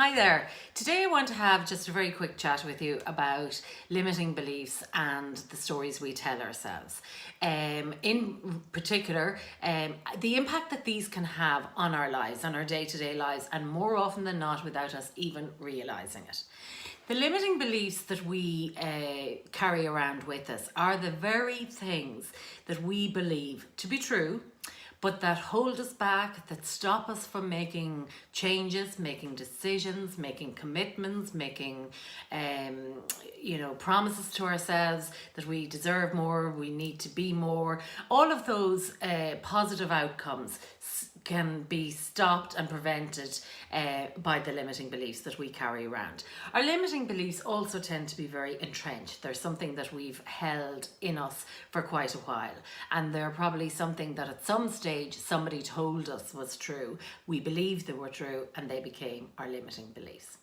Hi there. Today I want to have just a very quick chat with you about limiting beliefs and the stories we tell ourselves. In particular, the impact that these can have on our lives, on our day-to-day lives, and more often than not without us even realizing it. The limiting beliefs that we carry around with us are the very things that we believe to be true, but that hold us back, that stop us from making changes, making decisions, making commitments, making promises to ourselves that we deserve more, we need to be more. All of those positive outcomes can be stopped and prevented by the limiting beliefs that we carry around. Our limiting beliefs also tend to be very entrenched. They're something that we've held in us for quite a while, and they're probably something that at some stage somebody told us was true. We believed they were true and they became our limiting beliefs.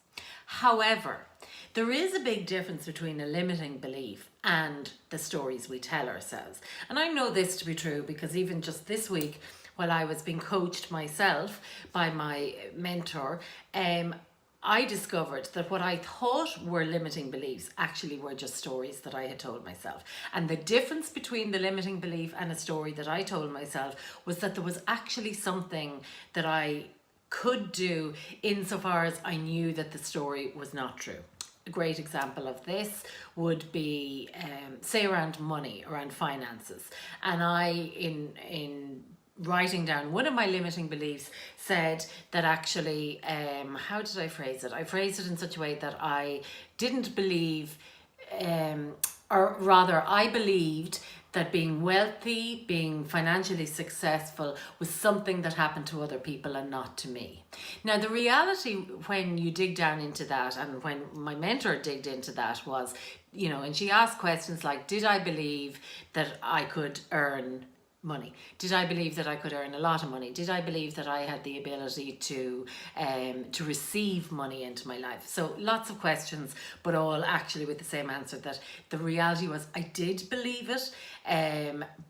However, there is a big difference between a limiting belief and the stories we tell ourselves. And I know this to be true because even just this week, while I was being coached myself by my mentor, I discovered that what I thought were limiting beliefs actually were just stories that I had told myself. And the difference between the limiting belief and a story that I told myself was that there was actually something that I could do insofar as I knew that the story was not true. A great example of this would be, say, around money, around finances. And I, in writing down one of my limiting beliefs, said that actually, how did I phrase it? I phrased it in such a way that I didn't believe, or rather I believed that being wealthy, being financially successful was something that happened to other people and not to me. Now, the reality when you dig down into that, and when my mentor digged into that, was, and she asked questions like, did I believe that I could earn money? Did I believe that I could earn a lot of money? Did I believe that I had the ability to receive money into my life? So lots of questions, but all actually with the same answer, that the reality was I did believe it,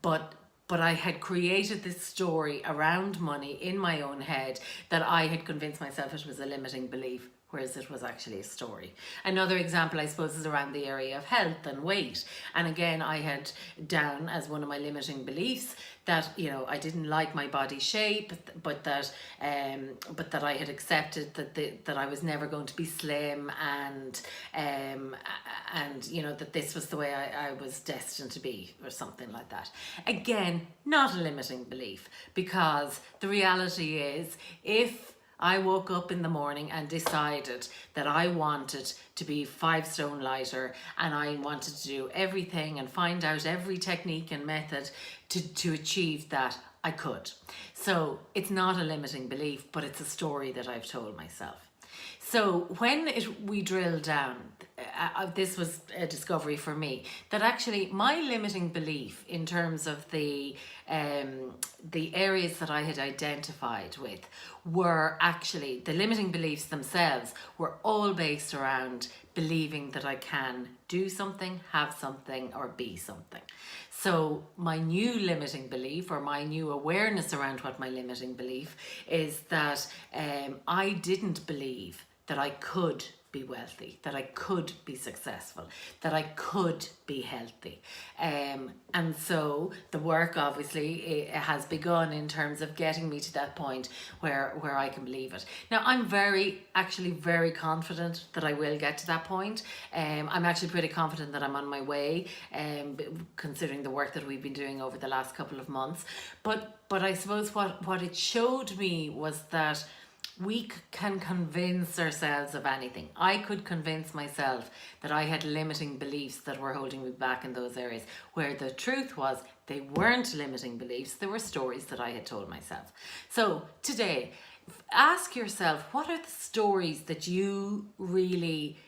but I had created this story around money in my own head that I had convinced myself it was a limiting belief, whereas it was actually a story. Another example, I suppose, is around the area of health and weight. And again, I had down as one of my limiting beliefs that, I didn't like my body shape, but that I had accepted that I was never going to be slim, and that this was the way I was destined to be, or something like that. Again, not a limiting belief, because the reality is, if I woke up in the morning and decided that I wanted to be 5 stone lighter, and I wanted to do everything and find out every technique and method to achieve that, I could. So it's not a limiting belief, but it's a story that I've told myself. So when we drill down, this was a discovery for me, that actually my limiting belief in terms of the areas that I had identified with were actually, the limiting beliefs themselves were all based around believing that I can do something, have something, or be something. So my new limiting belief, or my new awareness around what my limiting belief is, that I didn't believe that I could be wealthy, that I could be successful, that I could be healthy. And so the work obviously has begun in terms of getting me to that point where I can believe it. Now, I'm actually very confident that I will get to that point. I'm actually pretty confident that I'm on my way, considering the work that we've been doing over the last couple of months. But I suppose what it showed me was that we can convince ourselves of anything. I could convince myself that I had limiting beliefs that were holding me back in those areas, where the truth was they weren't limiting beliefs, they were stories that I had told myself. So today, ask yourself, what are the stories that you really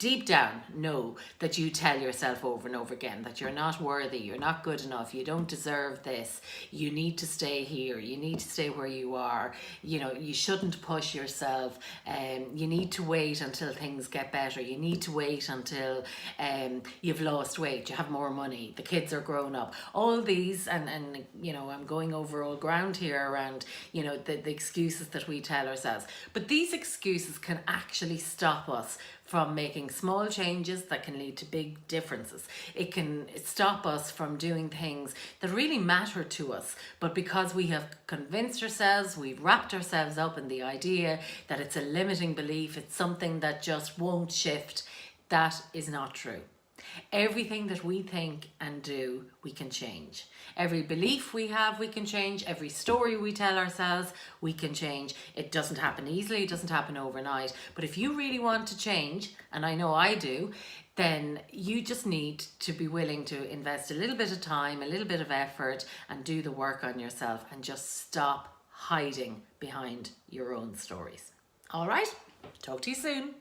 deep down know that you tell yourself over and over again that you're not worthy, you're not good enough, you don't deserve this, you need to stay here, you need to stay where you are, you know, you shouldn't push yourself, you need to wait until things get better, you need to wait until you've lost weight, you have more money, the kids are grown up, all these, and you know, I'm going over old ground here around, you know, the excuses that we tell ourselves. But these excuses can actually stop us from making small changes that can lead to big differences. It can stop us from doing things that really matter to us, but because we have convinced ourselves, we've wrapped ourselves up in the idea that it's a limiting belief, it's something that just won't shift. That is not true. Everything that we think and do, we can change. Every belief we have, we can change. Every story we tell ourselves, we can change. It doesn't happen easily, it doesn't happen overnight. But if you really want to change, and I know I do, then you just need to be willing to invest a little bit of time, a little bit of effort, and do the work on yourself, and just stop hiding behind your own stories. All right, talk to you soon.